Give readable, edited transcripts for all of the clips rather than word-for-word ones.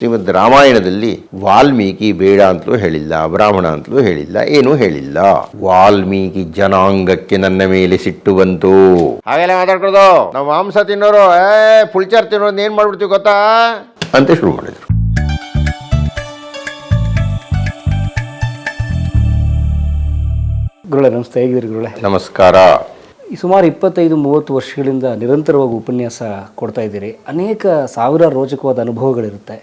ಶ್ರೀಮದ್ ರಾಮಾಯಣದಲ್ಲಿ ವಾಲ್ಮೀಕಿ ಬೇಡ ಅಂತಲೂ ಹೇಳಿಲ್ಲ, ಬ್ರಾಹ್ಮಣ ಅಂತಲೂ ಹೇಳಿಲ್ಲ, ಏನೂ ಹೇಳಿಲ್ಲ. ವಾಲ್ಮೀಕಿ ಜನಾಂಗಕ್ಕೆ ನನ್ನ ಮೇಲೆ ಸಿಟ್ಟು ಬಂತು. ಹಾಗೆಲ್ಲ ಮಾತಾಡ್ಕೊಳ್ದು, ನಾವು ಮಾಂಸ ತಿನ್ನೋರು ಪುಳ್ಚಾರ್ ತಿನ್ನೋದು ಏನ್ ಮಾಡ್ಬಿಡ್ತೀವಿ ಗೊತ್ತಾ ಅಂತ ಶುರು ಮಾಡಿದ್ರು. ಗುರುಳೆ ನಮಸ್ತೆ, ಹೇಗಿದ್ದೀರಿ ಗುರುಳೆ? ನಮಸ್ಕಾರ. ಸುಮಾರು 25-30 ವರ್ಷಗಳಿಂದ ನಿರಂತರವಾಗಿ ಉಪನ್ಯಾಸ ಕೊಡ್ತಾ ಇದ್ದೀರಿ. ಅನೇಕ ಸಾವಿರಾರು ರೋಚಕವಾದ ಅನುಭವಗಳಿರುತ್ತೆ.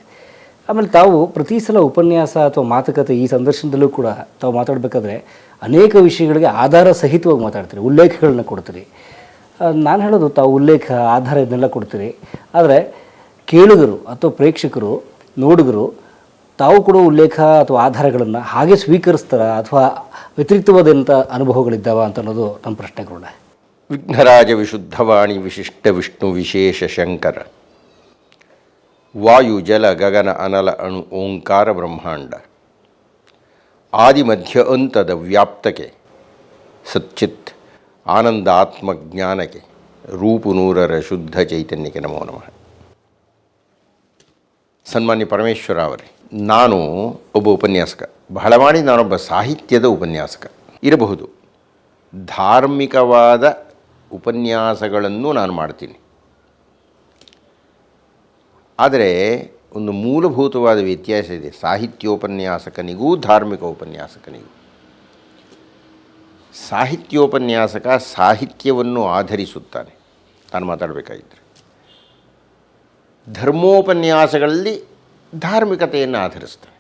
ಆಮೇಲೆ ತಾವು ಪ್ರತಿ ಸಲ ಉಪನ್ಯಾಸ ಅಥವಾ ಮಾತುಕತೆ ಈ ಸಂದರ್ಶನದಲ್ಲೂ ಕೂಡ ತಾವು ಮಾತಾಡಬೇಕಾದ್ರೆ ಅನೇಕ ವಿಷಯಗಳಿಗೆ ಆಧಾರ ಸಹಿತವಾಗಿ ಮಾತಾಡ್ತೀರಿ, ಉಲ್ಲೇಖಗಳನ್ನ ಕೊಡ್ತೀರಿ. ನಾನು ಹೇಳೋದು, ತಾವು ಉಲ್ಲೇಖ ಆಧಾರ ಇದನ್ನೆಲ್ಲ ಕೊಡ್ತೀರಿ, ಆದರೆ ಕೇಳುಗರು ಅಥವಾ ಪ್ರೇಕ್ಷಕರು ನೋಡುಗರು ತಾವು ಕೊಡೋ ಉಲ್ಲೇಖ ಅಥವಾ ಆಧಾರಗಳನ್ನು ಹಾಗೆ ಸ್ವೀಕರಿಸ್ತಾರ ಅಥವಾ ವ್ಯತಿರಿಕ್ತವಾದಂಥ ಅನುಭವಗಳಿದ್ದಾವ ಅಂತ ಅನ್ನೋದು ನಮ್ಮ ಪ್ರಶ್ನೆಗಳು. ವಿಘ್ನರಾಜ ವಿಶುದ್ಧವಾಣಿ ವಿಶಿಷ್ಟ ವಿಷ್ಣು ವಿಶೇಷ ಶಂಕರ ವಾಯು ಜಲ ಗಗನ ಅನಲ ಅಣು ಓಂಕಾರ ಬ್ರಹ್ಮಾಂಡ ಆದಿಮಧ್ಯ ಅಂತದ ವ್ಯಾಪ್ತಕ್ಕೆ ಸಚ್ಚಿತ್ ಆನಂದ ಆತ್ಮಜ್ಞಾನಕ್ಕೆ ರೂಪು ನೂರರ ಶುದ್ಧ ಚೈತನ್ಯಕ್ಕೆ ನಮೋ ನಮಃ. ಸನ್ಮಾನ್ಯ ಪರಮೇಶ್ವರ ಅವರೇ, ನಾನು ಒಬ್ಬ ಉಪನ್ಯಾಸಕ, ಬಹಳ ಮಾಡಿ ನಾನೊಬ್ಬ ಸಾಹಿತ್ಯದ ಉಪನ್ಯಾಸಕ ಇರಬಹುದು. ಧಾರ್ಮಿಕವಾದ ಉಪನ್ಯಾಸಗಳನ್ನು ನಾನು ಮಾಡ್ತೀನಿ. ಆದರೆ ಒಂದು ಮೂಲಭೂತವಾದ ವ್ಯತ್ಯಾಸ ಇದೆ ಸಾಹಿತ್ಯೋಪನ್ಯಾಸಕನಿಗೂ ಧಾರ್ಮಿಕ ಉಪನ್ಯಾಸಕನಿಗೂ. ಸಾಹಿತ್ಯೋಪನ್ಯಾಸಕ ಸಾಹಿತ್ಯವನ್ನು ಆಧರಿಸುತ್ತಾನೆ, ತಾನು ಮಾತಾಡಬೇಕಾಗಿದ್ದರೆ. ಧರ್ಮೋಪನ್ಯಾಸಗಳಲ್ಲಿ ಧಾರ್ಮಿಕತೆಯನ್ನು ಆಧರಿಸ್ತಾನೆ.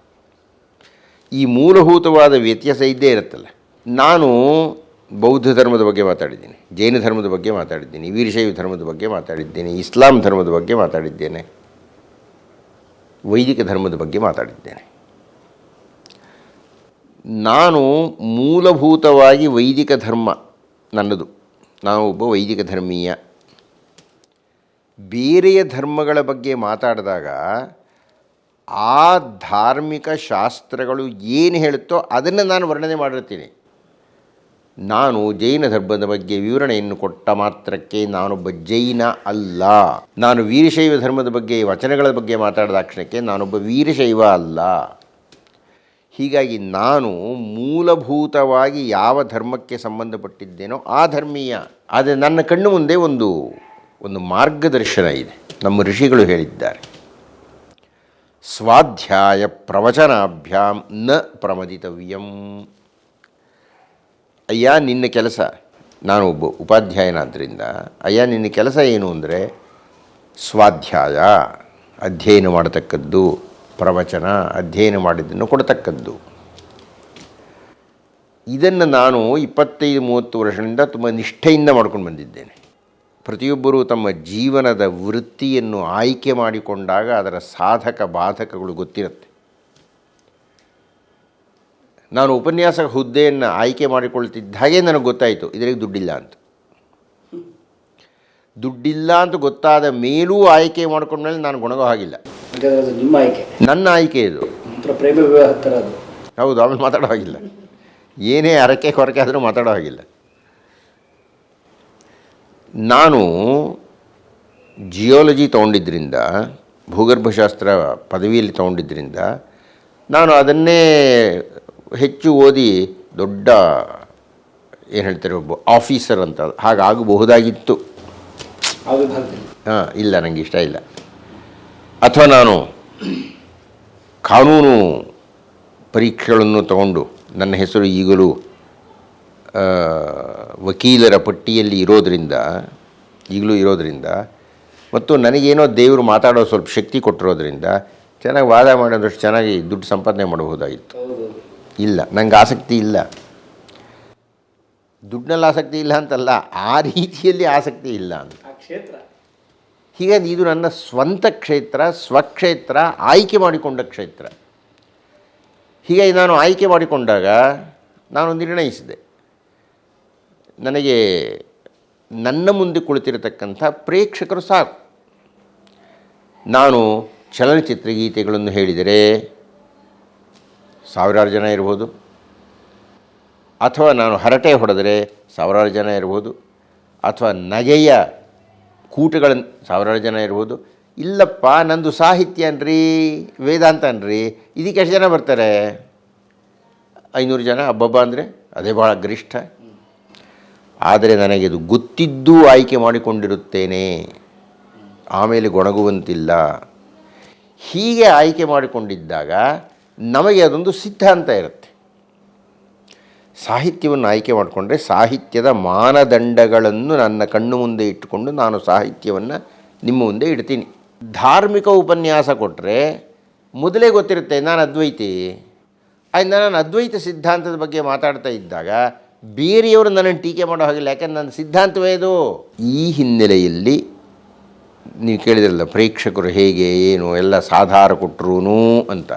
ಈ ಮೂಲಭೂತವಾದ ವ್ಯತ್ಯಾಸ ಇದ್ದೇ ಇರುತ್ತಲ್ಲ. ನಾನು ಬೌದ್ಧ ಧರ್ಮದ ಬಗ್ಗೆ ಮಾತಾಡಿದ್ದೀನಿ, ಜೈನ ಧರ್ಮದ ಬಗ್ಗೆ ಮಾತಾಡಿದ್ದೀನಿ, ವೀರಶೈವ ಧರ್ಮದ ಬಗ್ಗೆ ಮಾತಾಡಿದ್ದೇನೆ, ಇಸ್ಲಾಂ ಧರ್ಮದ ಬಗ್ಗೆ ಮಾತಾಡಿದ್ದೇನೆ, ವೈದಿಕ ಧರ್ಮದ ಬಗ್ಗೆ ಮಾತಾಡಿದ್ದೇನೆ. ನಾನು ಮೂಲಭೂತವಾಗಿ ವೈದಿಕ ಧರ್ಮ ನನ್ನದು, ನಾನು ಒಬ್ಬ ವೈದಿಕ ಧರ್ಮೀಯ. ಬೇರೆಯ ಧರ್ಮಗಳ ಬಗ್ಗೆ ಮಾತಾಡಿದಾಗ ಆ ಧಾರ್ಮಿಕ ಶಾಸ್ತ್ರಗಳು ಏನು ಹೇಳುತ್ತೋ ಅದನ್ನು ನಾನು ವರ್ಣನೆ ಮಾಡಿರ್ತೀನಿ. ನಾನು ಜೈನ ಧರ್ಮದ ಬಗ್ಗೆ ವಿವರಣೆಯನ್ನು ಕೊಟ್ಟ ಮಾತ್ರಕ್ಕೆ ನಾನೊಬ್ಬ ಜೈನ ಅಲ್ಲ. ನಾನು ವೀರಶೈವ ಧರ್ಮದ ಬಗ್ಗೆ ವಚನಗಳ ಬಗ್ಗೆ ಮಾತಾಡಿದ ಕ್ಷಣಕ್ಕೆ ನಾನೊಬ್ಬ ವೀರಶೈವ ಅಲ್ಲ. ಹೀಗಾಗಿ ನಾನು ಮೂಲಭೂತವಾಗಿ ಯಾವ ಧರ್ಮಕ್ಕೆ ಸಂಬಂಧಪಟ್ಟಿದ್ದೇನೋ ಆ ಧರ್ಮೀಯ. ಆದರೆ ನನ್ನ ಕಣ್ಣು ಮುಂದೆ ಒಂದು ಮಾರ್ಗದರ್ಶನ ಇದೆ. ನಮ್ಮ ಋಷಿಗಳು ಹೇಳಿದ್ದಾರೆ, ಸ್ವಾಧ್ಯಾಯ ಪ್ರವಚನಾಭ್ಯಾಂ ನ ಪ್ರಮದಿತವ್ಯಂ. ಅಯ್ಯ ನಿನ್ನ ಕೆಲಸ, ನಾನು ಒಬ್ಬ ಉಪಾಧ್ಯಾಯನಾದ್ದರಿಂದ ಅಯ್ಯ ನಿನ್ನ ಕೆಲಸ ಏನು ಅಂದರೆ ಸ್ವಾಧ್ಯಾಯ, ಅಧ್ಯಯನ ಮಾಡತಕ್ಕದ್ದು, ಪ್ರವಚನ, ಅಧ್ಯಯನ ಮಾಡಿದ್ದನ್ನು ಕೊಡತಕ್ಕದ್ದು. ಇದನ್ನು ನಾನು 25-30 ವರ್ಷದಿಂದ ತುಂಬ ನಿಷ್ಠೆಯಿಂದ ಮಾಡ್ಕೊಂಡು ಬಂದಿದ್ದೇನೆ. ಪ್ರತಿಯೊಬ್ಬರೂ ತಮ್ಮ ಜೀವನದ ವೃತ್ತಿಯನ್ನು ಆಯ್ಕೆ ಮಾಡಿಕೊಂಡಾಗ ಅದರ ಸಾಧಕ ಬಾಧಕಗಳು ಗೊತ್ತಿರುತ್ತೆ. ನಾನು ಉಪನ್ಯಾಸಕ ಹುದ್ದೆಯನ್ನು ಆಯ್ಕೆ ಮಾಡಿಕೊಳ್ತಿದ್ದ ಹಾಗೆ ನನಗೆ ಗೊತ್ತಾಯಿತು ಇದರಿಗೆ ದುಡ್ಡಿಲ್ಲ ಅಂತ. ದುಡ್ಡಿಲ್ಲ ಅಂತ ಗೊತ್ತಾದ ಮೇಲೂ ಆಯ್ಕೆ ಮಾಡ್ಕೊಂಡ್ಮೇಲೆ ನಾನು ಗೊಣಗೋ ಹಾಗಿಲ್ಲ. ನಿಮ್ಮ ಆಯ್ಕೆ, ನನ್ನ ಆಯ್ಕೆ ಇದು. ಪ್ರೇಮ ವಿವಾಹ ಥರ ಅದು. ಹೌದು, ಆಮೇಲೆ ಮಾತಾಡೋ ಹಾಗಿಲ್ಲ. ಏನೇ ಅರಕೆ ಕೊರಕೆ ಆದರೂ ಮಾತಾಡೋ ಹಾಗಿಲ್ಲ. ನಾನು ಜಿಯಾಲಜಿ ತೊಗೊಂಡಿದ್ದರಿಂದ, ಭೂಗರ್ಭಶಾಸ್ತ್ರ ಪದವಿಯಲ್ಲಿ ತೊಗೊಂಡಿದ್ದರಿಂದ ನಾನು ಅದನ್ನೇ ಹೆಚ್ಚು ಓದಿ ದೊಡ್ಡ ಏನು ಹೇಳ್ತಾರೆ ಒಬ್ಬ ಆಫೀಸರ್ ಅಂತ ಹಾಗಾಗಬಹುದಾಗಿತ್ತು. ಇಲ್ಲ, ನನಗೆ ಇಷ್ಟ ಇಲ್ಲ. ಅಥವಾ ನಾನು ಕಾನೂನು ಪರೀಕ್ಷೆಗಳನ್ನು ತಗೊಂಡು ನನ್ನ ಹೆಸರು ಈಗಲೂ ವಕೀಲರ ಪಟ್ಟಿಯಲ್ಲಿ ಈಗಲೂ ಇರೋದರಿಂದ ಮತ್ತು ನನಗೇನೋ ದೇವರು ಮಾತಾಡೋ ಸ್ವಲ್ಪ ಶಕ್ತಿ ಕೊಟ್ಟಿರೋದ್ರಿಂದ ಚೆನ್ನಾಗಿ ವಾದ ಮಾಡೋದಷ್ಟು ಚೆನ್ನಾಗಿ ದುಡ್ಡು ಸಂಪಾದನೆ ಮಾಡಬಹುದಾಗಿತ್ತು. ಇಲ್ಲ, ನನಗೆ ಆಸಕ್ತಿ ಇಲ್ಲ. ದುಡ್ಡಿನಲ್ಲಿ ಆಸಕ್ತಿ ಇಲ್ಲ ಅಂತಲ್ಲ, ಆ ರೀತಿಯಲ್ಲಿ ಆಸಕ್ತಿ ಇಲ್ಲ ಅಂತ. ಹೀಗಾಗಿ ಇದು ನನ್ನ ಸ್ವಂತ ಕ್ಷೇತ್ರ, ಸ್ವಕ್ಷೇತ್ರ, ಆಯ್ಕೆ ಮಾಡಿಕೊಂಡ ಕ್ಷೇತ್ರ. ಹೀಗಾಗಿ ನಾನು ಆಯ್ಕೆ ಮಾಡಿಕೊಂಡಾಗ ನಾನು ನಿರ್ಣಯಿಸಿದೆ, ನನಗೆ ನನ್ನ ಮುಂದೆ ಕುಳಿತಿರತಕ್ಕಂಥ ಪ್ರೇಕ್ಷಕರು ಸಾಕು. ನಾನು ಚಲನಚಿತ್ರ ಗೀತೆಗಳನ್ನು ಹೇಳಿದರೆ 1000 ಜನ ಇರ್ಬೋದು, ಅಥವಾ ನಾನು ಹರಟೆ ಹೊಡೆದರೆ 1000 ಜನ ಇರ್ಬೋದು, ಅಥವಾ ನಗೆಯ ಕೂಟಗಳನ್ನು 1000 ಜನ ಇರ್ಬೋದು. ಇಲ್ಲಪ್ಪ ನಂದು ಸಾಹಿತ್ಯ ಅನ್ರಿ, ವೇದಾಂತ ಅನ್ರಿ, ಇದಕ್ಕೆ ಎಷ್ಟು ಜನ ಬರ್ತಾರೆ? 500 ಜನ ಹಬ್ಬಬ್ಬ ಅಂದರೆ ಅದೇ ಭಾಳ ಗರಿಷ್ಠ. ಆದರೆ ನನಗೆ ಇದು ಗೊತ್ತಿದ್ದೂ ಆಯ್ಕೆ ಮಾಡಿಕೊಂಡಿರುತ್ತೇನೆ, ಆಮೇಲೆ ಗೊಣಗುವಂತಿಲ್ಲ. ಹೀಗೆ ಆಯ್ಕೆ ಮಾಡಿಕೊಂಡಿದ್ದಾಗ ನಮಗೆ ಅದೊಂದು ಸಿದ್ಧಾಂತ ಇರುತ್ತೆ. ಸಾಹಿತ್ಯವನ್ನು ಆಯ್ಕೆ ಮಾಡಿಕೊಂಡ್ರೆ ಸಾಹಿತ್ಯದ ಮಾನದಂಡಗಳನ್ನು ನನ್ನ ಕಣ್ಣು ಮುಂದೆ ಇಟ್ಟುಕೊಂಡು ನಾನು ಸಾಹಿತ್ಯವನ್ನು ನಿಮ್ಮ ಮುಂದೆ ಇಡ್ತೀನಿ. ಧಾರ್ಮಿಕ ಉಪನ್ಯಾಸ ಕೊಟ್ಟರೆ ಮೊದಲೇ ಗೊತ್ತಿರುತ್ತೆ ನಾನು ಅದ್ವೈತಿ. ಆದ್ದರಿಂದ ನಾನು ಅದ್ವೈತ ಸಿದ್ಧಾಂತದ ಬಗ್ಗೆ ಮಾತಾಡ್ತಾ ಇದ್ದಾಗ ಬೇರೆಯವರು ನನ್ನನ್ನು ಟೀಕೆ ಮಾಡೋ ಹಾಗಿಲ್ಲ, ಯಾಕಂದ್ರೆ ನನ್ನ ಸಿದ್ಧಾಂತವೇ ಇದು. ಈ ಹಿನ್ನೆಲೆಯಲ್ಲಿ ನೀವು ಕೇಳಿದ್ರಲ್ಲ ಪ್ರೇಕ್ಷಕರು ಹೇಗೆ ಏನು ಎಲ್ಲ ಸಾಧಾರ ಕೊಟ್ಟರು ಅಂತ,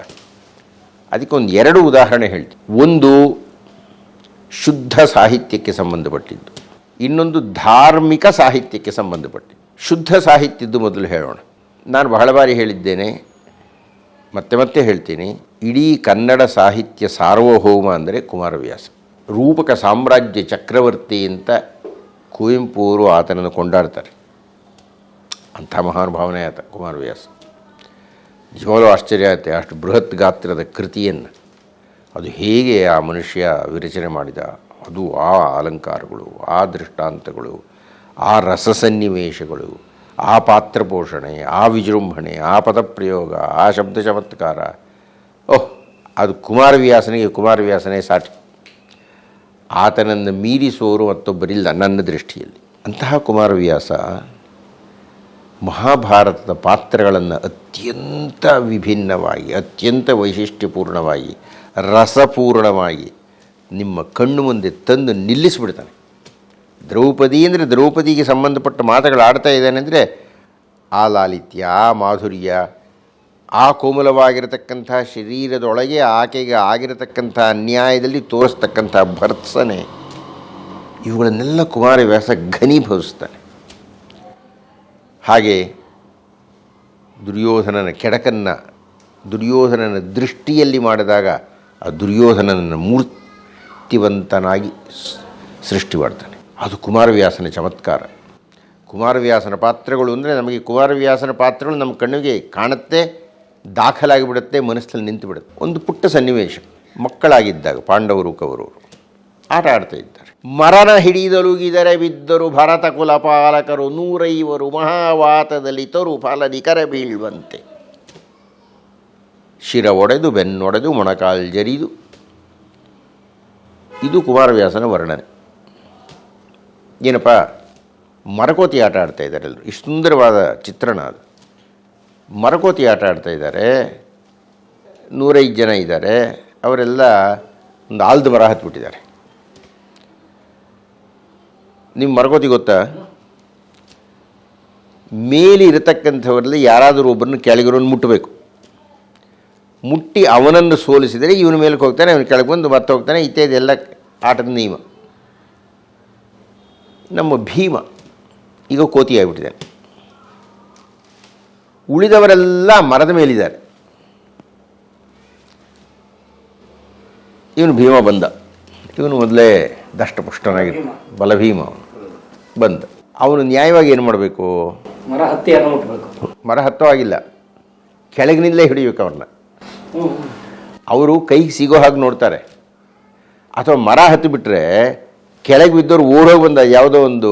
ಅದಕ್ಕೊಂದು 2 ಉದಾಹರಣೆ ಹೇಳ್ತೀನಿ. ಒಂದು ಶುದ್ಧ ಸಾಹಿತ್ಯಕ್ಕೆ ಸಂಬಂಧಪಟ್ಟಿದ್ದು, ಇನ್ನೊಂದು ಧಾರ್ಮಿಕ ಸಾಹಿತ್ಯಕ್ಕೆ ಸಂಬಂಧಪಟ್ಟಿದ್ದು. ಶುದ್ಧ ಸಾಹಿತ್ಯದ್ದು ಮೊದಲು ಹೇಳೋಣ. ನಾನು ಬಹಳ ಬಾರಿ ಹೇಳಿದ್ದೇನೆ, ಮತ್ತೆ ಮತ್ತೆ ಹೇಳ್ತೀನಿ, ಇಡೀ ಕನ್ನಡ ಸಾಹಿತ್ಯ ಸಾರ್ವಭೌಮ ಅಂದರೆ ಕುಮಾರವ್ಯಾಸ. ರೂಪಕ ಸಾಮ್ರಾಜ್ಯ ಚಕ್ರವರ್ತಿ ಅಂತ ಕುವೆಂಪು ಅವರು ಆತನನ್ನು ಕೊಂಡಾಡ್ತಾರೆ. ಅಂಥ ಮಹಾನುಭಾವನೆ ಆತ ಕುಮಾರವ್ಯಾಸ. ನಿಜವಾಗಲೂ ಆಶ್ಚರ್ಯ ಆಗುತ್ತೆ, ಅಷ್ಟು ಬೃಹತ್ ಗಾತ್ರದ ಕೃತಿಯನ್ನು ಅದು ಹೇಗೆ ಆ ಮನುಷ್ಯ ವಿರಚನೆ ಮಾಡಿದ. ಅದು ಆ ಅಲಂಕಾರಗಳು, ಆ ದೃಷ್ಟಾಂತಗಳು, ಆ ರಸಸನ್ನಿವೇಶಗಳು, ಆ ಪಾತ್ರ ಪೋಷಣೆ, ಆ ವಿಜೃಂಭಣೆ, ಆ ಪದಪ್ರಯೋಗ, ಆ ಶಬ್ದ ಚಮತ್ಕಾರ, ಅದು ಕುಮಾರವ್ಯಾಸನೇ ಸಾಟಿ. ಆತನನ್ನು ಮೀರಿಸೋರು ಮತ್ತೊಬ್ಬರಿಲ್ಲ ನನ್ನ ದೃಷ್ಟಿಯಲ್ಲಿ. ಅಂತಹ ಕುಮಾರವ್ಯಾಸ ಮಹಾಭಾರತದ ಪಾತ್ರಗಳನ್ನು ಅತ್ಯಂತ ವಿಭಿನ್ನವಾಗಿ, ಅತ್ಯಂತ ವೈಶಿಷ್ಟ್ಯಪೂರ್ಣವಾಗಿ, ರಸಪೂರ್ಣವಾಗಿ ನಿಮ್ಮ ಕಣ್ಣು ಮುಂದೆ ತಂದು ನಿಲ್ಲಿಸಿಬಿಡ್ತಾನೆ. ದ್ರೌಪದಿ ಅಂದರೆ ದ್ರೌಪದಿಗೆ ಸಂಬಂಧಪಟ್ಟ ಮಾತುಗಳು ಆಡ್ತಾ ಇದ್ದಾನೆ ಅಂದರೆ ಆ ಲಾಲಿತ್ಯ, ಆ ಮಾಧುರ್ಯ, ಆ ಕೋಮಲವಾಗಿರತಕ್ಕಂಥ ಶರೀರದೊಳಗೆ ಆಕೆಗೆ ಆಗಿರತಕ್ಕಂಥ ಅನ್ಯಾಯದಲ್ಲಿ ತೋರಿಸ್ತಕ್ಕಂಥ ಭರ್ತ್ಸನೆ, ಇವುಗಳನ್ನೆಲ್ಲ ಕುಮಾರವ್ಯಾಸ ಘನೀಭವಿಸ್ತಾನೆ. ಹಾಗೆ ದುರ್ಯೋಧನನ ಕೆಡಕನ್ನು ದುರ್ಯೋಧನನ ದೃಷ್ಟಿಯಲ್ಲಿ ಮಾಡಿದಾಗ ಆ ದುರ್ಯೋಧನನನ್ನು ಮೂರ್ತಿವಂತನಾಗಿ ಸೃಷ್ಟಿ ಮಾಡ್ತಾನೆ. ಅದು ಕುಮಾರವ್ಯಾಸನ ಚಮತ್ಕಾರ. ಕುಮಾರವ್ಯಾಸನ ಪಾತ್ರಗಳು ಅಂದರೆ ನಮಗೆ ಕುಮಾರವ್ಯಾಸನ ಪಾತ್ರಗಳು ನಮ್ಮ ಕಣ್ಣಿಗೆ ಕಾಣುತ್ತೆ, ದಾಖಲಾಗಿಬಿಡುತ್ತೆ, ಮನಸ್ಸಲ್ಲಿ ನಿಂತು ಬಿಡುತ್ತೆ. ಒಂದು ಪುಟ್ಟ ಸನ್ನಿವೇಶ, ಮಕ್ಕಳಾಗಿದ್ದಾಗ ಪಾಂಡವರು ಕೌರವರು ಆಟ ಆಡ್ತಾ ಇದ್ದಾರೆ. ಮರನ ಹಿಡಿದಲುಗಿದರೆ ಬಿದ್ದರು ಭರತ ಕುಲಪಾಲಕರು 150 ಮಹಾವಾತದಲ್ಲಿ ತರು ಫಲದಿ ಕರ ಬೀಳುವಂತೆ. ಶಿರ ಒಡೆದು ಬೆನ್ನೊಡೆದು ಮೊಣಕಾಲ್ ಜರಿದು. ಇದು ಕುಮಾರವ್ಯಾಸನ ವರ್ಣನೆ. ಏನಪ್ಪ, ಮರಕೋತಿ ಆಟ ಆಡ್ತಾ ಇದ್ದಾರೆ ಎಲ್ಲರೂ. ಇಷ್ಟು ಸುಂದರವಾದ ಚಿತ್ರಣ ಅದು. ಮರಕೋತಿ ಆಟ ಆಡ್ತಾ ಇದ್ದಾರೆ, 105 ಜನ ಇದ್ದಾರೆ. ಅವರೆಲ್ಲ ಒಂದು ಆಲದ ಮರ ಹತ್ಬಿಟ್ಟಿದ್ದಾರೆ. ನಿಮ್ಮ ಮರಕೋತಿ ಗೊತ್ತಾ? ಮೇಲೆ ಇರತಕ್ಕಂಥವರಲ್ಲಿ ಯಾರಾದರೂ ಒಬ್ಬರನ್ನು ಕೆಳಗಿರೋನು ಮುಟ್ಟಬೇಕು. ಮುಟ್ಟಿ ಅವನನ್ನು ಸೋಲಿಸಿದರೆ ಇವನ ಮೇಲಕ್ಕೆ ಹೋಗ್ತಾನೆ, ಅವನು ಕೆಳಗೆ ಬಂದು ಮತ್ತೆ ಹೋಗ್ತಾನೆ. ಇತ್ಯಾದಿಯೆಲ್ಲ ಆಟದ ನಿಯಮ. ನಮ್ಮ ಭೀಮ ಈಗ ಕೋತಿಯಾಗಿಬಿಟ್ಟಿದ್ದಾನೆ. ಉಳಿದವರೆಲ್ಲ ಮರದ ಮೇಲಿದ್ದಾರೆ. ಇವನು ಭೀಮ ಬಂದ. ಇವನು ಮೊದಲೇ ದಷ್ಟಪುಷ್ಟನಾಗಿರ್ತಾನೆ, ಬಲಭೀಮ. ಅವನು ಬಂದ. ಅವನು ನ್ಯಾಯವಾಗಿ ಏನು ಮಾಡಬೇಕು? ಮರ ಹತ್ತೋ ಆಗಿಲ್ಲ, ಕೆಳಗಿನಿಂದಲೇ ಹಿಡಿಬೇಕು ಅವ್ರನ್ನ. ಅವರು ಕೈಗೆ ಸಿಗೋ ಹಾಗೆ ನೋಡ್ತಾರೆ. ಅಥವಾ ಮರ ಹತ್ತಿಬಿಟ್ರೆ ಕೆಳಗೆ ಬಿದ್ದವ್ರು ಓಡೋಗಿ ಬಂದ ಯಾವುದೋ ಒಂದು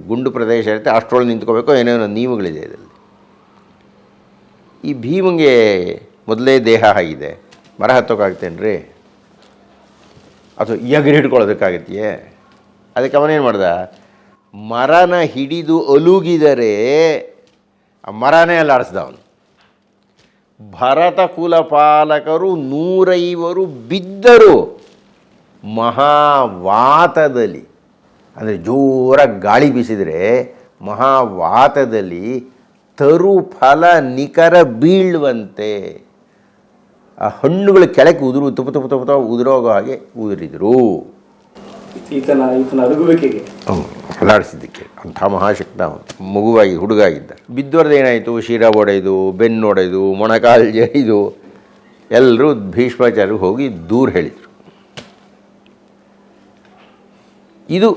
ಗುಂಡು ಪ್ರದೇಶ ಇರುತ್ತೆ, ಅಷ್ಟರೊಳಗೆ ನಿಂತ್ಕೋಬೇಕು. ಏನೇನೋ ನಿಯಮಗಳಿದೆ ಇದರಲ್ಲಿ. ಈ ಭೀಮಂಗೆ ಮೊದಲೇ ದೇಹ ಆಗಿದೆ, ಮರ ಹತ್ತೋಕ್ಕಾಗ್ತೇನ್ರಿ? ಅಥವಾ ಎಗರಿ ಹಿಡ್ಕೊಳ್ಳೋದಕ್ಕಾಗತ್ತೆಯೇ? ಅದಕ್ಕೆ ಅವನೇನು ಮಾಡ್ದ? ಮರನ ಹಿಡಿದು ಅಲುಗಿದರೆ ಆ ಮರನೇ ಅಲ್ಲಾಡಿಸ್ದ ಅವನು. ಭರತ ಕುಲಪಾಲಕರು 150 ಬಿದ್ದರು ಮಹಾವಾತದಲ್ಲಿ. ಅಂದರೆ ಜೋರಾಗಿ ಗಾಳಿ ಬೀಸಿದರೆ ಮಹಾವಾತದಲ್ಲಿ ತರು ಫಲ ನಿಖರ ಬೀಳುವಂತೆ ಆ ಹಣ್ಣುಗಳ ಕೆಳಕ್ಕೆ ತುಪ ಉದುರೋಗೋ ಹಾಗೆ ಉದುರಿದರು. ಈತನ ಅರುಗುವಿಕೆಗೆ ಅಲ್ಲಾಡಿಸಿದ್ದಕ್ಕೆ ಅಂಥ ಮಹಾಶಕ್ತ ಅವನು. ಮಗುವಾಗಿ ಹುಡುಗಾಗಿದ್ದ. ಬಿದ್ದವ್ರದ್ದು ಏನಾಯಿತು? ಶಿರ ಒಡೆದು, ಬೆನ್ನೊಡೆದು, ಮೊಣಕಾಲು ಜರಿದು ಎಲ್ಲರೂ ಭೀಷ್ಮಾಚಾರ್ಯರು ಹೋಗಿ ದೂರ ಹೇಳಿದರು. ಇದು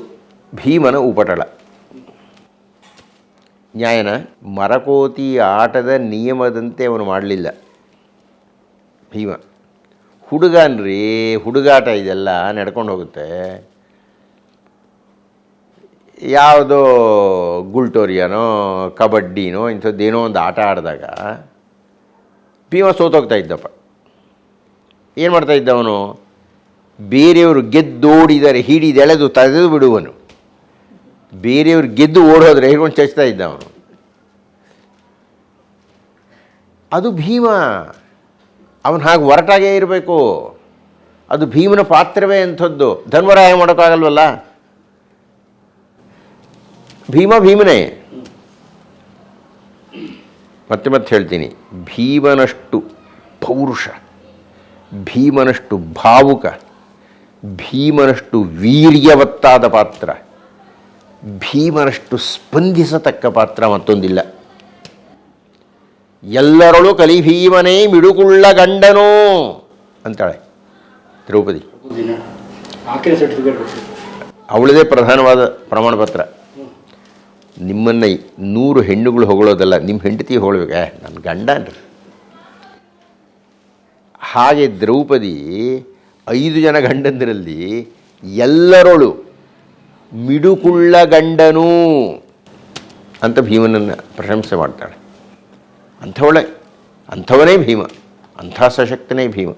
ಭೀಮನ ಉಪಟಳ. ನ್ಯಾಯನ ಮರಕೋತಿ ಆಟದ ನಿಯಮದಂತೆ ಅವನು ಮಾಡಲಿಲ್ಲ ಭೀಮ. ಹುಡುಗನ್ರಿ, ಹುಡುಗಾಟ ಇದೆಲ್ಲ ನಡ್ಕೊಂಡು ಹೋಗುತ್ತೆ. ಯಾವುದೋ ಗುಲ್ಟೋರಿಯಾನೋ ಕಬಡ್ಡಿನೋ ಇಂಥದ್ದೇನೋ ಒಂದು ಆಟ ಆಡಿದಾಗ ಭೀಮ ಸೋತೋಗ್ತಾ ಇದ್ದಪ್ಪ. ಏನು ಮಾಡ್ತಾ ಇದ್ದ ಅವನು? ಬೇರೆಯವರು ಗೆದ್ದೋಡಿದರೆ ಹಿಡಿದೆಳೆದು ತಡೆದು ಬಿಡುವನು. ಬೇರೆಯವರು ಗೆದ್ದು ಓಡೋದ್ರೆ ಹಿಡ್ಕೊಂಡು ಚಚ್ತಾ ಇದ್ದ ಅವನು. ಅದು ಭೀಮ. ಅವನು ಹಾಗೆ ಹೊರಟಾಗೇ ಇರಬೇಕು. ಅದು ಭೀಮನ ಪಾತ್ರವೇ ಅಂಥದ್ದು. ಧನ್ವರಾಯ ಮಾಡೋಕ್ಕಾಗಲ್ವಲ್ಲ. ಭೀಮನೇ. ಮತ್ತೆ ಹೇಳ್ತೀನಿ, ಭೀಮನಷ್ಟು ಪೌರುಷ, ಭೀಮನಷ್ಟು ಭಾವುಕ, ಭೀಮನಷ್ಟು ವೀರ್ಯವತ್ತಾದ ಪಾತ್ರ, ಭೀಮನಷ್ಟು ಸ್ಪಂದಿಸತಕ್ಕ ಪಾತ್ರ ಮತ್ತೊಂದಿಲ್ಲ. ಎಲ್ಲರೊಳು ಕಲಿ ಭೀಮನೇ ಮಿಡುಕುಳ್ಳ ಗಂಡನೋ ಅಂತಾಳೆ ದ್ರೌಪದಿ. ಅವಳದೇ ಪ್ರಧಾನವಾದ ಪ್ರಮಾಣ ಪತ್ರ. ನಿಮ್ಮನ್ನು 100 ಹೆಣ್ಣುಗಳು ಹೊಗಳೋದಲ್ಲ, ನಿಮ್ಮ ಹೆಂಡತಿ ಹೊಗಳ್ಬೇಕೆ, ನನ್ನ ಗಂಡನ್ರಿ. ಹಾಗೆ ದ್ರೌಪದಿ 5 ಜನ ಗಂಡಂದರಲ್ಲಿ ಎಲ್ಲರೊಳು ಮಿಡುಕುಳ್ಳ ಗಂಡನು ಅಂತ ಭೀಮನನ್ನು ಪ್ರಶಂಸೆ ಮಾಡ್ತಾಳೆ. ಅಂಥವನೇ ಭೀಮ, ಅಂಥ ಸಶಕ್ತನೇ ಭೀಮ.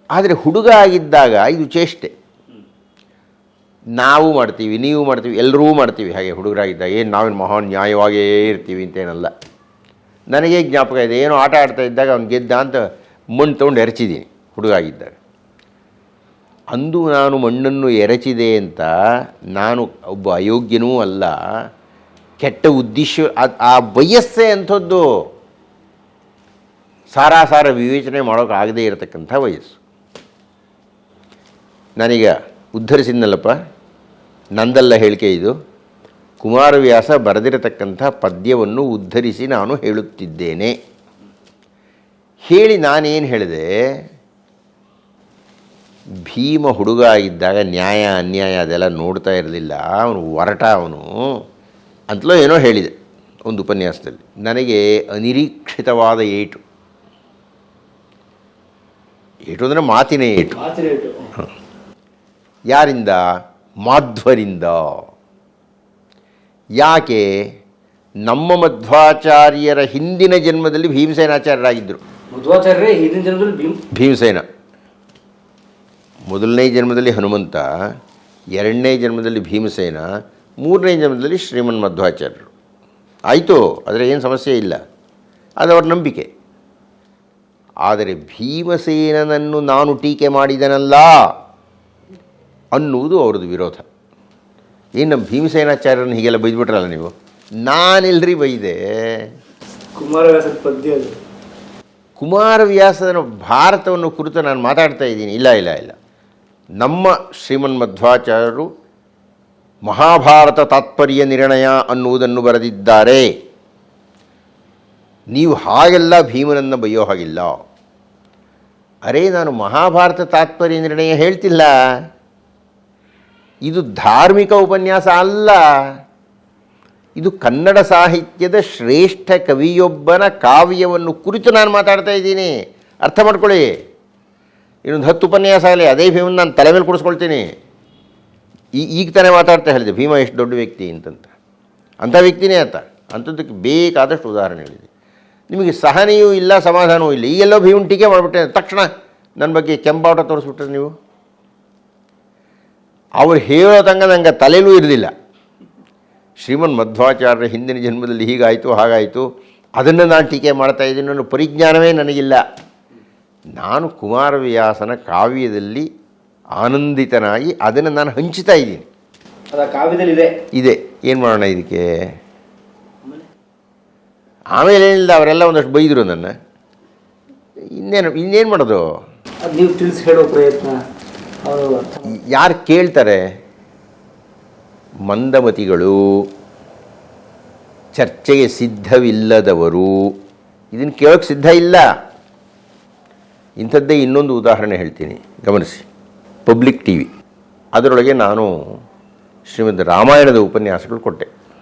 ಆದರೆ ಹುಡುಗ ಆಗಿದ್ದಾಗ ಇದು ಚೇಷ್ಟೆ. ನಾವು ಮಾಡ್ತೀವಿ, ನೀವು ಮಾಡ್ತೀವಿ, ಎಲ್ಲರೂ ಮಾಡ್ತೀವಿ. ಹಾಗೆ ಹುಡುಗರಾಗಿದ್ದಾಗ ಏನು ನಾವೇನು ಮಹಾನ್ ನ್ಯಾಯವಾಗೇ ಇರ್ತೀವಿ ಅಂತೇನಲ್ಲ. ನನಗೇ ಜ್ಞಾಪಕ ಇದೆ, ಏನೋ ಆಟ ಆಡ್ತಾ ಇದ್ದಾಗ ಅವ್ನು ಗೆದ್ದ ಅಂತ ಮಣ್ಣು ತೊಗೊಂಡು ಎರಚಿದ್ದೀನಿ ಹುಡುಗ ಆಗಿದ್ದಾಗ. ಅಂದು ನಾನು ಮಣ್ಣನ್ನು ಎರಚಿದೆ ಅಂತ ನಾನು ಒಬ್ಬ ಅಯೋಗ್ಯನೂ ಅಲ್ಲ, ಕೆಟ್ಟ ಉದ್ದೇಶ. ಆ ವಯಸ್ಸೇ ಅಂಥದ್ದು. ಸಾರಾಸಾರ ವಿವೇಚನೆ ಮಾಡೋಕ್ಕಾಗದೇ ಇರತಕ್ಕಂಥ ವಯಸ್ಸು. ನಾನೀಗ ಉದ್ಧರಿಸಿದ್ನಲ್ಲಪ್ಪ, ನಂದಲ್ಲ ಹೇಳಿಕೆ ಇದು. ಕುಮಾರವ್ಯಾಸ ಬರೆದಿರತಕ್ಕಂಥ ಪದ್ಯವನ್ನು ಉದ್ಧರಿಸಿ ನಾನು ಹೇಳುತ್ತಿದ್ದೇನೆ. ಹೇಳಿ ನಾನೇನು ಹೇಳಿದೆ? ಭೀಮ ಹುಡುಗ ಆಗಿದ್ದಾಗ ನ್ಯಾಯ ಅನ್ಯಾಯ ಅದೆಲ್ಲ ನೋಡ್ತಾ ಇರಲಿಲ್ಲ, ಅವನು ಹೊರಟ ಅವನು ಅಂತಲೋ ಏನೋ ಹೇಳಿದೆ ಒಂದು ಉಪನ್ಯಾಸದಲ್ಲಿ. ನನಗೆ ಅನಿರೀಕ್ಷಿತವಾದ ಏಟು ಅಂದರೆ ಮಾತಿನ ಏಟು. ಯಾರಿಂದ? ಮಾಧ್ವರಿಂದ. ಯಾಕೆ? ನಮ್ಮ ಮಧ್ವಾಚಾರ್ಯರ ಹಿಂದಿನ ಜನ್ಮದಲ್ಲಿ ಭೀಮಸೇನಾಚಾರ್ಯರಾಗಿದ್ದರು. ಮಧ್ವಾಚಾರ್ಯರೇ ಹಿಂದಿನ ಜನ್ಮದಲ್ಲಿ ಭೀಮಸೇನ. ಮೊದಲನೇ ಜನ್ಮದಲ್ಲಿ ಹನುಮಂತ, 2ನೇ ಜನ್ಮದಲ್ಲಿ ಭೀಮಸೇನ, 3ನೇ ಜನ್ಮದಲ್ಲಿ ಶ್ರೀಮನ್ ಮಧ್ವಾಚಾರ್ಯರು. ಆಯಿತು, ಆದರೆ ಏನು ಸಮಸ್ಯೆ ಇಲ್ಲ, ಅದು ಅವರ ನಂಬಿಕೆ. ಆದರೆ ಭೀಮಸೇನನನ್ನು ನಾನು ಟೀಕೆ ಮಾಡಿದನಲ್ಲ ಅನ್ನುವುದು ಅವ್ರದ್ದು ವಿರೋಧ. ಏನು ನಮ್ಮ ಭೀಮಸೇನಾಚಾರ್ಯರನ್ನು ಹೀಗೆಲ್ಲ ಬೈದ್ಬಿಟ್ರಲ್ಲ ನೀವು? ನಾನೆಲ್ಲರಿ ಬೈದೆ? ಕುಮಾರವ್ಯಾಸದ ಪದ್ಯ. ಕುಮಾರವ್ಯಾಸನ ಭಾರತವನ್ನು ಕುರಿತು ನಾನು ಮಾತಾಡ್ತಾ ಇದ್ದೀನಿ. ಇಲ್ಲ, ನಮ್ಮ ಶ್ರೀಮನ್ ಮಧ್ವಾಚಾರ್ಯರು ಮಹಾಭಾರತ ತಾತ್ಪರ್ಯ ನಿರ್ಣಯ ಅನ್ನುವುದನ್ನು ಬರೆದಿದ್ದಾರೆ. ನೀವು ಹಾಗೆಲ್ಲ ಭೀಮನನ್ನು ಬೈಯೋ ಹಾಗಿಲ್ಲ. ಅರೇ, ನಾನು ಮಹಾಭಾರತ ತಾತ್ಪರ್ಯ ನಿರ್ಣಯ ಹೇಳ್ತಿಲ್ಲ. ಇದು ಧಾರ್ಮಿಕ ಉಪನ್ಯಾಸ ಅಲ್ಲ. ಇದು ಕನ್ನಡ ಸಾಹಿತ್ಯದ ಶ್ರೇಷ್ಠ ಕವಿಯೊಬ್ಬನ ಕಾವ್ಯವನ್ನು ಕುರಿತು ನಾನು ಮಾತಾಡ್ತಾ ಇದ್ದೀನಿ. ಅರ್ಥ ಮಾಡ್ಕೊಳ್ಳಿ. ಇನ್ನೊಂದು 10 ಉಪನ್ಯಾಸ ಆಗಲಿ, ಅದೇ ಭೀಮನ ನಾನು ತಲೆ ಮೇಲೆ ಕೂಡಿಸ್ಕೊಳ್ತೀನಿ. ಈಗ ತಾನೇ ಮಾತಾಡ್ತಾ ಹೇಳಿದೆ ಭೀಮ ಎಷ್ಟು ದೊಡ್ಡ ವ್ಯಕ್ತಿ ಅಂತಂತ. ಅಂಥ ವ್ಯಕ್ತಿನೇ ಆತ. ಅಂಥದ್ದಕ್ಕೆ ಬೇಕಾದಷ್ಟು ಉದಾಹರಣೆ ಹೇಳಿದೆ. ನಿಮಗೆ ಸಹನೆಯೂ ಇಲ್ಲ, ಸಮಾಧಾನವೂ ಇಲ್ಲ. ಈಗೆಲ್ಲೋ ಭೀಮನ ಟೀಕೆ ಮಾಡಿಬಿಟ್ಟೆ, ತಕ್ಷಣ ನನ್ನ ಬಗ್ಗೆ ಕೆಂಪಾಟ ತೋರಿಸ್ಬಿಟ್ರೆ ನೀವು. ಅವ್ರು ಹೇಳೋ ತಂಗ ನನಗೆ ತಲೆಯಲ್ಲೂ ಇರಲಿಲ್ಲ. ಶ್ರೀಮನ್ ಮಧ್ವಾಚಾರ್ಯರ ಹಿಂದಿನ ಜನ್ಮದಲ್ಲಿ ಹೀಗಾಯಿತು ಹಾಗಾಯಿತು ಅದನ್ನು ನಾನು ಟೀಕೆ ಮಾಡ್ತಾ ಇದ್ದೀನಿ ಅನ್ನೋ ಪರಿಜ್ಞಾನವೇ ನನಗಿಲ್ಲ. ನಾನು ಕುಮಾರವ್ಯಾಸನ ಕಾವ್ಯದಲ್ಲಿ ಆನಂದಿತನಾಗಿ ಅದನ್ನು ನಾನು ಹಂಚ್ತಾ ಇದ್ದೀನಿ. ಕಾವ್ಯದಲ್ಲಿ ಇದೆ. ಏನು ಮಾಡೋಣ ಇದಕ್ಕೆ? ಆಮೇಲೆ ಏನಿಲ್ಲ, ಅವರೆಲ್ಲ ಒಂದಷ್ಟು ಬೈದರು ನನ್ನ. ಇನ್ನೇನು ಮಾಡೋದು? ನೀವು ತಿಳಿಸಿ ಹೇಳೋ ಪ್ರಯತ್ನ ಯಾರು ಕೇಳ್ತಾರೆ? ಮಂದಮತಿಗಳು, ಚರ್ಚೆಗೆ ಸಿದ್ಧವಿಲ್ಲದವರು, ಇದನ್ನು ಕೇಳೋಕ್ಕೆ ಸಿದ್ಧ ಇಲ್ಲ. ಇಂಥದ್ದೇ ಇನ್ನೊಂದು ಉದಾಹರಣೆ ಹೇಳ್ತೀನಿ, ಗಮನಿಸಿ. ಪಬ್ಲಿಕ್ TV ಅದರೊಳಗೆ ನಾನು ಶ್ರೀಮದ್ ರಾಮಾಯಣದ ಉಪನ್ಯಾಸಗಳು ಕೊಟ್ಟೆ.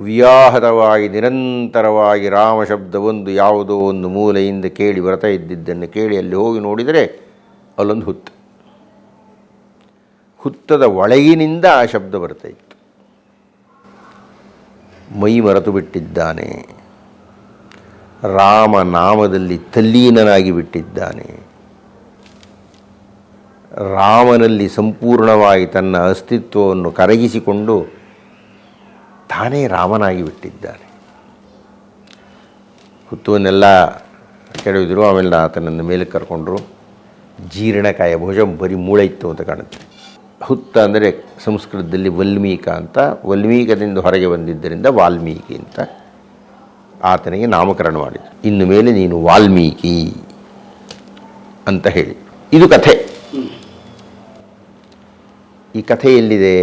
ಅವ್ಯಾಹತವಾಗಿ ನಿರಂತರವಾಗಿ ರಾಮ ಶಬ್ದವೊಂದು ಯಾವುದೋ ಒಂದು ಮೂಲೆಯಿಂದ ಕೇಳಿ ಬರ್ತಾ ಇದ್ದಿದ್ದನ್ನು ಕೇಳಿ ಅಲ್ಲಿ ಹೋಗಿ ನೋಡಿದರೆ ಅಲ್ಲೊಂದು ಹುತ್ತದ ಒಳಗಿನಿಂದ ಆ ಶಬ್ದ ಬರ್ತಾ ಇತ್ತು. ಮೈ ಮರೆತು ಬಿಟ್ಟಿದ್ದಾನೆ, ರಾಮನಾಮದಲ್ಲಿ ತಲ್ಲೀನನಾಗಿ ಬಿಟ್ಟಿದ್ದಾನೆ, ರಾಮನಲ್ಲಿ ಸಂಪೂರ್ಣವಾಗಿ ತನ್ನ ಅಸ್ತಿತ್ವವನ್ನು ಕರಗಿಸಿಕೊಂಡು ತಾನೇ ರಾಮನಾಗಿ ಬಿಟ್ಟಿದ್ದಾನೆ. ಹುತ್ತವನ್ನೆಲ್ಲ ಕೆಡವಿದ್ರು. ಆಮೇಲೆ ಆತನನ್ನು ಮೇಲೆ ಕರ್ಕೊಂಡ್ರು. ಜೀರ್ಣಕಾಯ ಭೋಜಂ ಬರೀ ಮೂಳೆ ಇತ್ತು ಅಂತ ಕಾಣುತ್ತೆ. ಹುತ್ತ ಅಂದರೆ ಸಂಸ್ಕೃತದಲ್ಲಿ ವಲ್ಮೀಕ ಅಂತ, ವಲ್ಮೀಕದಿಂದ ಹೊರಗೆ ಬಂದಿದ್ದರಿಂದ ವಾಲ್ಮೀಕಿ ಅಂತ ಆತನಿಗೆ ನಾಮಕರಣ ಮಾಡಿದರು. ಇನ್ನು ಮೇಲೆ ನೀನು ವಾಲ್ಮೀಕಿ ಅಂತ ಹೇಳಿ. ಇದು ಕಥೆ. ಈ ಕಥೆ ಎಲ್ಲಿದೆ?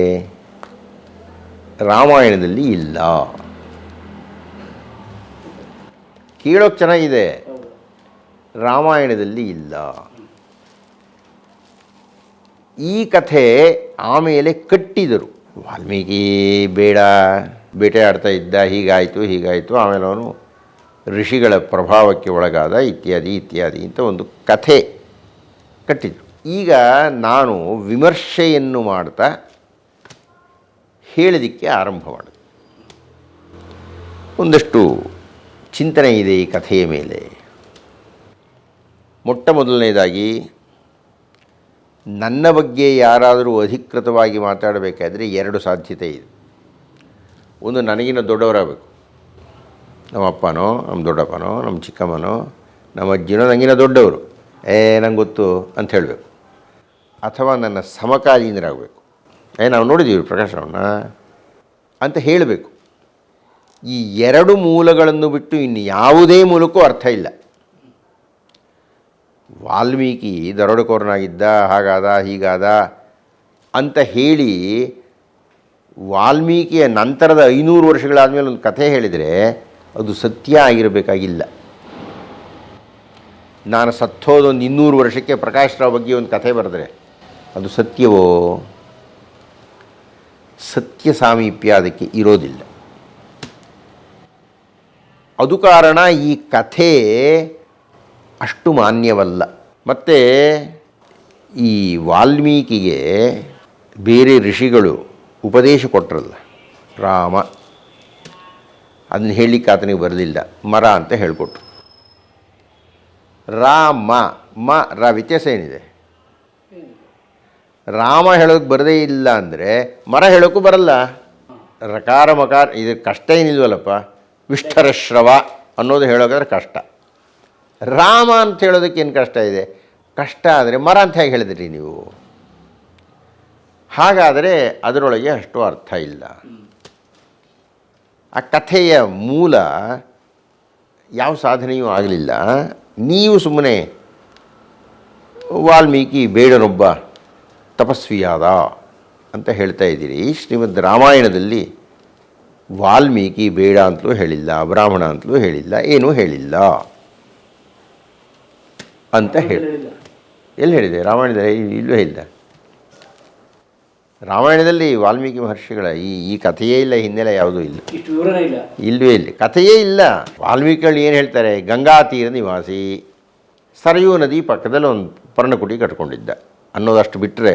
ರಾಮಾಯಣದಲ್ಲಿ ಇಲ್ಲ. ಕೇಳೋಕ್ಕೆ ಚೆನ್ನಾಗಿದೆ, ರಾಮಾಯಣದಲ್ಲಿ ಇಲ್ಲ. ಈ ಕಥೆ ಆಮೇಲೆ ಕಟ್ಟಿದರು. ವಾಲ್ಮೀಕಿ ಬೇಟೆ ಆಡ್ತಾ ಇದ್ದ, ಹೀಗಾಯಿತು, ಆಮೇಲೆ ಅವನು ಋಷಿಗಳ ಪ್ರಭಾವಕ್ಕೆ ಒಳಗಾದ, ಇತ್ಯಾದಿ ಅಂತ ಒಂದು ಕಥೆ ಕಟ್ಟಿದರು. ಈಗ ನಾನು ವಿಮರ್ಶೆಯನ್ನು ಮಾಡ್ತಾ ಹೇಳೋದಕ್ಕೆ ಆರಂಭ ಮಾಡಿದೆ. ಒಂದಷ್ಟು ಚಿಂತನೆ ಇದೆ ಈ ಕಥೆಯ ಮೇಲೆ. ಮೊಟ್ಟ ಮೊದಲನೇದಾಗಿ, ನನ್ನ ಬಗ್ಗೆ ಯಾರಾದರೂ ಅಧಿಕೃತವಾಗಿ ಮಾತಾಡಬೇಕಾದ್ರೆ ಎರಡು ಸಾಧ್ಯತೆ ಇದೆ. ಒಂದು, ನನಗಿನ್ನ ದೊಡ್ಡವರಾಗಬೇಕು. ನಮ್ಮ ಅಪ್ಪನೋ, ನಮ್ಮ ದೊಡ್ಡಪ್ಪನೋ, ನಮ್ಮ ಚಿಕ್ಕಮ್ಮನೋ, ನಮ್ಮ ಅಜ್ಜಿನೋ ನನಗಿನ್ನ ದೊಡ್ಡವರು, ನಂಗೆ ಗೊತ್ತು ಅಂತ ಹೇಳಬೇಕು. ಅಥವಾ ನನ್ನ ಸಮಕಾಲೀನರಾಗಬೇಕು. ನಾವು ನೋಡಿದ್ದೀವಿ ಪ್ರಕಾಶವನ್ನ ಅಂತ ಹೇಳಬೇಕು. ಈ ಎರಡು ಮೂಲಗಳನ್ನು ಬಿಟ್ಟು ಇನ್ನು ಯಾವುದೇ ಮೂಲಕ್ಕೂ ಅರ್ಥ ಇಲ್ಲ. ವಾಲ್ಮೀಕಿ ದರೋಡೆಕೋರನಾಗಿದ್ದ, ಹಾಗಾದ ಹೀಗಾದ ಅಂತ ಹೇಳಿ ವಾಲ್ಮೀಕಿಯ ನಂತರದ 500 ವರ್ಷಗಳಾದಮೇಲೆ ಒಂದು ಕಥೆ ಹೇಳಿದರೆ ಅದು ಸತ್ಯ ಆಗಿರಬೇಕಾಗಿಲ್ಲ. ನಾನು ಸತ್ತೋದೊಂದು 200 ವರ್ಷಕ್ಕೆ ಪ್ರಕಾಶ್ರಾವ್ ಬಗ್ಗೆ ಒಂದು ಕಥೆ ಬರೆದರೆ ಅದು ಸತ್ಯವೋ? ಸತ್ಯ ಸಾಮೀಪ್ಯ ಅದಕ್ಕೆ ಇರೋದಿಲ್ಲ. ಅದು ಕಾರಣ ಈ ಕಥೆ ಅಷ್ಟು ಮಾನ್ಯವಲ್ಲ. ಮತ್ತು ಈ ವಾಲ್ಮೀಕಿಗೆ ಬೇರೆ ಋಷಿಗಳು ಉಪದೇಶ ಕೊಟ್ಟರಲ್ಲ, ರಾಮ ಅದನ್ನು ಹೇಳಲಿಕ್ಕೆ ಆತನಿಗೆ ಬರಲಿಲ್ಲ, ಮರ ಅಂತ ಹೇಳಿಕೊಟ್ರು. ರಾಮ ರ ವ್ಯತ್ಯಾಸ ಏನಿದೆ? ರಾಮ ಹೇಳೋಕ್ಕೆ ಬರದೇ ಇಲ್ಲ ಅಂದರೆ ಮರ ಹೇಳೋಕ್ಕೂ ಬರಲ್ಲ. ರಕಾರ ಮಕಾರ ಇದು ಕಷ್ಟ ಏನಿಲ್ವಲ್ಲಪ್ಪ. ವಿಷ್ಠರಶ್ರವ ಅನ್ನೋದು ಹೇಳೋಕ್ಕಾದ್ರೆ ಕಷ್ಟ. ರಾಮ ಅಂತ ಹೇಳೋದಕ್ಕೆ ಏನು ಕಷ್ಟ ಇದೆ? ಕಷ್ಟ ಆದರೆ ಮರ ಅಂತ ಹೇಗೆ ಹೇಳಿದ್ರಿ ನೀವು? ಹಾಗಾದರೆ ಅದರೊಳಗೆ ಅಷ್ಟು ಅರ್ಥ ಇಲ್ಲ. ಆ ಕಥೆಯ ಮೂಲ ಯಾವ ಸಾಧನೆಯೂ ಆಗಲಿಲ್ಲ. ನೀವು ಸುಮ್ಮನೆ ವಾಲ್ಮೀಕಿ ಬೇಡನೊಬ್ಬ ತಪಸ್ವಿಯಾದ ಅಂತ ಹೇಳ್ತಾ ಇದ್ದೀರಿ. ಶ್ರೀಮದ್ ರಾಮಾಯಣದಲ್ಲಿ ವಾಲ್ಮೀಕಿ ಬೇಡ ಅಂತಲೂ ಹೇಳಿಲ್ಲ, ಬ್ರಾಹ್ಮಣ ಅಂತಲೂ ಹೇಳಿಲ್ಲ, ಏನೂ ಹೇಳಿಲ್ಲ ಅಂತ ಎಲ್ಲಿ ಹೇಳಿದೆ? ರಾಮಾಯಣದಲ್ಲಿ ಇಲ್ಲೂ ಹೇಳಿಲ್ಲ. ರಾಮಾಯಣದಲ್ಲಿ ವಾಲ್ಮೀಕಿ ಮಹರ್ಷಿಗಳ ಈ ಕಥೆಯೇ ಇಲ್ಲ, ಹಿನ್ನೆಲೆ ಯಾವುದೂ ಇಲ್ಲ, ಇಲ್ಲವೇ ಇಲ್ಲ, ಕಥೆಯೇ ಇಲ್ಲ. ವಾಲ್ಮೀಕಿಗಳು ಏನು ಹೇಳ್ತಾರೆ? ಗಂಗಾ ತೀರ ನಿವಾಸಿ, ಸರಯೂ ನದಿ ಪಕ್ಕದಲ್ಲಿ ಒಂದು ಪರ್ಣಕುಟಿ ಕಟ್ಕೊಂಡಿದ್ದ ಅನ್ನೋದಷ್ಟು ಬಿಟ್ಟರೆ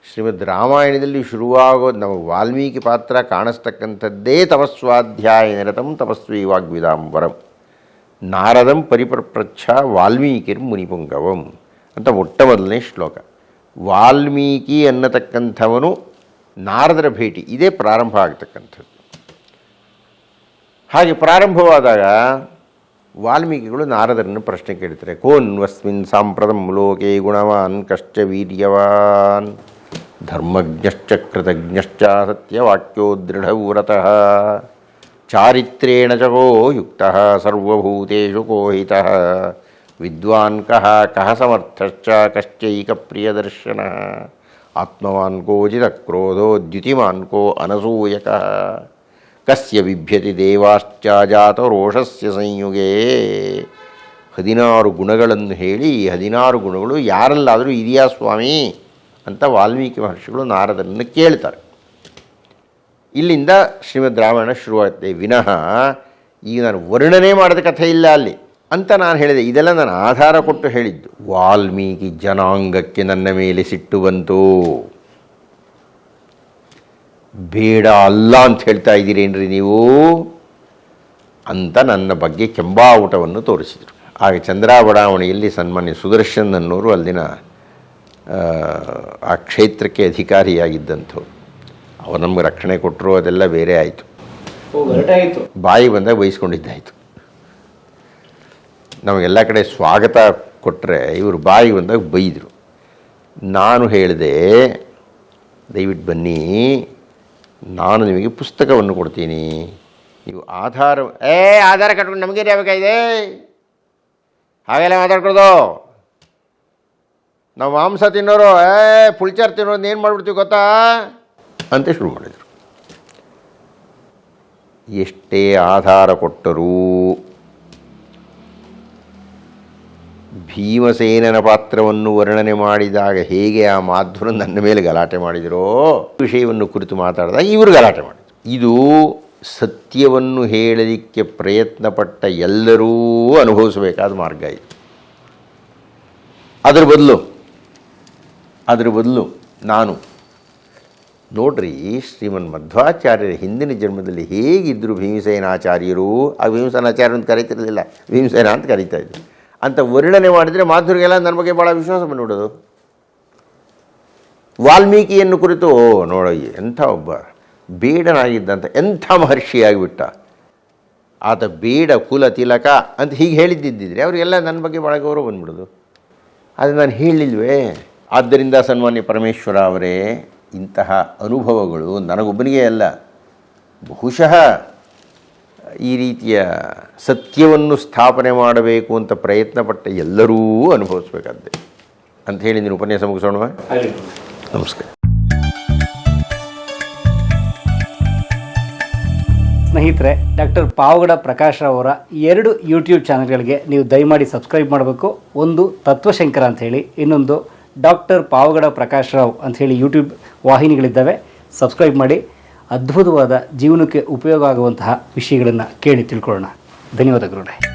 ಶ್ರೀಮದ್ ರಾಮಾಯಣದಲ್ಲಿ ಶುರುವಾಗೋದು ನಮಗೆ ವಾಲ್ಮೀಕಿ ಪಾತ್ರ ಕಾಣಿಸ್ತಕ್ಕಂಥದ್ದೇ ತಪಸ್ವಾಧ್ಯಾಯ ನಿರತಂ ತಪಸ್ವಿ ವಾಗ್ವಿದಾಂಬರಂ ನಾರದಂ ಪರಿಪ್ರಚ್ಛ ವಾಲ್ಮೀಕಿರ್ ಮುನಿಪುಂಗವಂ ಅಂತ ಮೊಟ್ಟ ಮೊದಲನೇ ಶ್ಲೋಕ. ವಾಲ್ಮೀಕಿ ಅನ್ನತಕ್ಕಂಥವನು ನಾರದರ ಭೇಟಿ, ಇದೇ ಪ್ರಾರಂಭ ಆಗ್ತಕ್ಕಂಥದ್ದು. ಹಾಗೆ ಪ್ರಾರಂಭವಾದಾಗ ವಾಲ್ಮೀಕಿಗಳು ನಾರದರನ್ನು ಪ್ರಶ್ನೆ ಕೇಳ್ತಾರೆ. ಕೋನ್ವಸ್ಮಿನ್ ಸಾಂಪ್ರದಂ ಲೋಕೆ ಗುಣವಾನ್ ಕಶ್ಚ ವೀರ್ಯವಾನ್ ಧರ್ಮಜ್ಞಶ್ಚ ಕೃತಜ್ಞಶ್ಚ ಸತ್ಯವಾಕ್ಯೋ ದೃಢವ್ರತಃ ಚಾರಿತ್ರೇಣ ಚ ಕೋ ಯುಕ್ತಃ ಸರ್ವಭೂತೇಷು ಕೋಹಿತಃ ವಿದ್ವಾನ್ ಕಃ ಸಮರ್ಥಶ್ಚ ಕಶ್ಚೈಕ ಪ್ರಿಯದರ್ಶನಃ ಆತ್ಮವಾನ್ ಕೋ ಜಿತಕ್ರೋಧೋ ದ್ಯುತಿಮಾನ್ ಕೋ ಅನಸೂಯಕಃ ಕಸ್ಯ ಬಿಭ್ಯತಿ ದೇವಾಶ್ಚ ಜಾತ ರೋಷಸ್ಯ ಸಂಯುಗೇ. 16 ಗುಣಗಳನ್ನು ಹೇಳಿ 16 ಗುಣಗಳು ಯಾರಲ್ಲಾದರೂ ಇದೆಯಾ ಸ್ವಾಮಿ ಅಂತ ವಾಲ್ಮೀಕಿ ಮಹರ್ಷಿಗಳು ನಾರದರನ್ನು ಕೇಳ್ತಾರೆ. ಇಲ್ಲಿಂದ ಶ್ರೀಮದ್ ರಾಮಾಯಣ ಶುರುವಾಗುತ್ತೆ ವಿನಃ ಈಗ ನಾನು ವರ್ಣನೆ ಮಾಡಿದ ಕಥೆ ಇಲ್ಲ ಅಲ್ಲಿ ಅಂತ ನಾನು ಹೇಳಿದೆ. ಇದೆಲ್ಲ ನಾನು ಆಧಾರ ಕೊಟ್ಟು ಹೇಳಿದ್ದು. ವಾಲ್ಮೀಕಿ ಜನಾಂಗಕ್ಕೆ ನನ್ನ ಮೇಲೆ ಸಿಟ್ಟು ಬಂತು, ಬೇಡ ಅಲ್ಲ ಅಂತ ಹೇಳ್ತಾ ಇದ್ದೀರೇನ್ರಿ ನೀವು ಅಂತ ನನ್ನ ಬಗ್ಗೆ ಕೆಂಬಾವುಟವನ್ನು ತೋರಿಸಿದರು. ಆಗ ಚಂದ್ರಾ ಬಡಾವಣೆಯಲ್ಲಿ ಸನ್ಮಾನ್ಯ ಸುದರ್ಶನ್ ಅನ್ನೋರು ಅಲ್ಲಿನ ಆ ಕ್ಷೇತ್ರಕ್ಕೆ ಅಧಿಕಾರಿಯಾಗಿದ್ದಂಥವ್ರು. ಅವರು ನಮಗೆ ರಕ್ಷಣೆ ಕೊಟ್ಟರು, ಅದೆಲ್ಲ ಬೇರೆ ಆಯಿತು. ಬಾಯಿ ಬಂದಾಗ ಬಯಸ್ಕೊಂಡಿದ್ದಾಯಿತು. ನಮಗೆಲ್ಲ ಕಡೆ ಸ್ವಾಗತ ಕೊಟ್ಟರೆ ಇವರು ಬಾಯಿ ಬಂದಾಗ ಬೈದರು. ನಾನು ಹೇಳಿದೆ, ದಯವಿಟ್ಟು ಬನ್ನಿ, ನಾನು ನಿಮಗೆ ಪುಸ್ತಕವನ್ನು ಕೊಡ್ತೀನಿ, ನೀವು ಆಧಾರ ಕಟ್ಕೊಂಡು ನಮಗೇನು ಬೇಕಾಗಿದೆ, ಹಾಗೆಲ್ಲ ಮಾತಾಡ್ಕೊಳ್ದು. ನಾವು ಮಾಂಸ ತಿನ್ನೋರು ಪುಲ್ಚಾರ್ ತಿನ್ನೋದು ಏನು ಮಾಡಿಬಿಡ್ತೀವಿ ಗೊತ್ತಾ ಅಂತ ಶುರು ಮಾಡಿದರು. ಎಷ್ಟೇ ಆಧಾರ ಕೊಟ್ಟರೂ ಭೀಮಸೇನನ ಪಾತ್ರವನ್ನು ವರ್ಣನೆ ಮಾಡಿದಾಗ ಹೇಗೆ ಆ ಮಾಧ್ವರು ನನ್ನ ಮೇಲೆ ಗಲಾಟೆ ಮಾಡಿದರೋ, ವಿಷಯವನ್ನು ಕುರಿತು ಮಾತಾಡಿದಾಗ ಇವರು ಗಲಾಟೆ ಮಾಡಿದರು. ಇದು ಸತ್ಯವನ್ನು ಹೇಳಲಿಕ್ಕೆ ಪ್ರಯತ್ನಪಟ್ಟ ಎಲ್ಲರೂ ಅನುಭವಿಸಬೇಕಾದ ಮಾರ್ಗ ಇದು. ಅದರ ಬದಲು ನಾನು ನೋಡ್ರಿ, ಶ್ರೀಮನ್ ಮಧ್ವಾಚಾರ್ಯರ ಹಿಂದಿನ ಜನ್ಮದಲ್ಲಿ ಹೇಗಿದ್ದರು ಭೀಮಸೇನಾಚಾರ್ಯರು, ಆ ಭೀಮಸೇನಾಚಾರ್ಯ ಅಂತ ಕರೀತಿರಲಿಲ್ಲ, ಭೀಮಸೇನ ಅಂತ ಕರೀತಾ ಇದ್ರು ಅಂತ ವರ್ಣನೆ ಮಾಡಿದರೆ ಮಾಧುರಿಗೆಲ್ಲ ನನ್ನ ಬಗ್ಗೆ ಭಾಳ ವಿಶ್ವಾಸ ಬಂದ್ಬಿಡೋದು. ವಾಲ್ಮೀಕಿಯನ್ನು ಕುರಿತು ನೋಡ ಎಂಥ ಒಬ್ಬ ಬೇಡನಾಗಿದ್ದಂಥ ಎಂಥ ಮಹರ್ಷಿಯಾಗಿಬಿಟ್ಟ ಆತ, ಬೇಡ ಕುಲ ತಿಲಕ ಅಂತ ಹೀಗೆ ಹೇಳಿದ್ದಿದ್ದರೆ ಅವರಿಗೆಲ್ಲ ನನ್ನ ಬಗ್ಗೆ ಭಾಳ ಗೌರವ ಬಂದ್ಬಿಡೋದು. ಅದು ನಾನು ಹೇಳಿಲ್ವೇ? ಆದ್ದರಿಂದ ಸನ್ಮಾನ್ಯ ಪರಮೇಶ್ವರ ಅವರೇ, ಇಂತಹ ಅನುಭವಗಳು ನನಗೊಬ್ಬನಿಗೆ ಅಲ್ಲ, ಬಹುಶಃ ಈ ರೀತಿಯ ಸತ್ಯವನ್ನು ಸ್ಥಾಪನೆ ಮಾಡಬೇಕು ಅಂತ ಪ್ರಯತ್ನಪಟ್ಟ ಎಲ್ಲರೂ ಅನುಭವಿಸಬೇಕಾದ್ದೆ ಅಂತ ಹೇಳಿ ನೀನು ಉಪನ್ಯಾಸ ಮುಗಿಸೋಣ. ನಮಸ್ಕಾರ. ಸ್ನೇಹಿತರೆ, ಡಾಕ್ಟರ್ ಪಾವಗಡ ಪ್ರಕಾಶ್ ರಾವ್ ಅವರ 2 ಯೂಟ್ಯೂಬ್ ಚಾನಲ್ಗಳಿಗೆ ನೀವು ದಯಮಾಡಿ ಸಬ್ಸ್ಕ್ರೈಬ್ ಮಾಡಬೇಕು. ಒಂದು ತತ್ವಶಂಕರ ಅಂಥೇಳಿ, ಇನ್ನೊಂದು ಡಾಕ್ಟರ್ ಪಾವಗಡ ಪ್ರಕಾಶ್ ರಾವ್ ಅಂಥೇಳಿ ಯೂಟ್ಯೂಬ್ ವಾಹಿನಿಗಳಿದ್ದಾವೆ. ಸಬ್ಸ್ಕ್ರೈಬ್ ಮಾಡಿ. ಅದ್ಭುತವಾದ ಜೀವನಕ್ಕೆ ಉಪಯೋಗ ಆಗುವಂತಹ ವಿಷಯಗಳನ್ನು ಕೇಳಿ ತಿಳ್ಕೊಳ್ಳೋಣ. ಧನ್ಯವಾದಗಳು.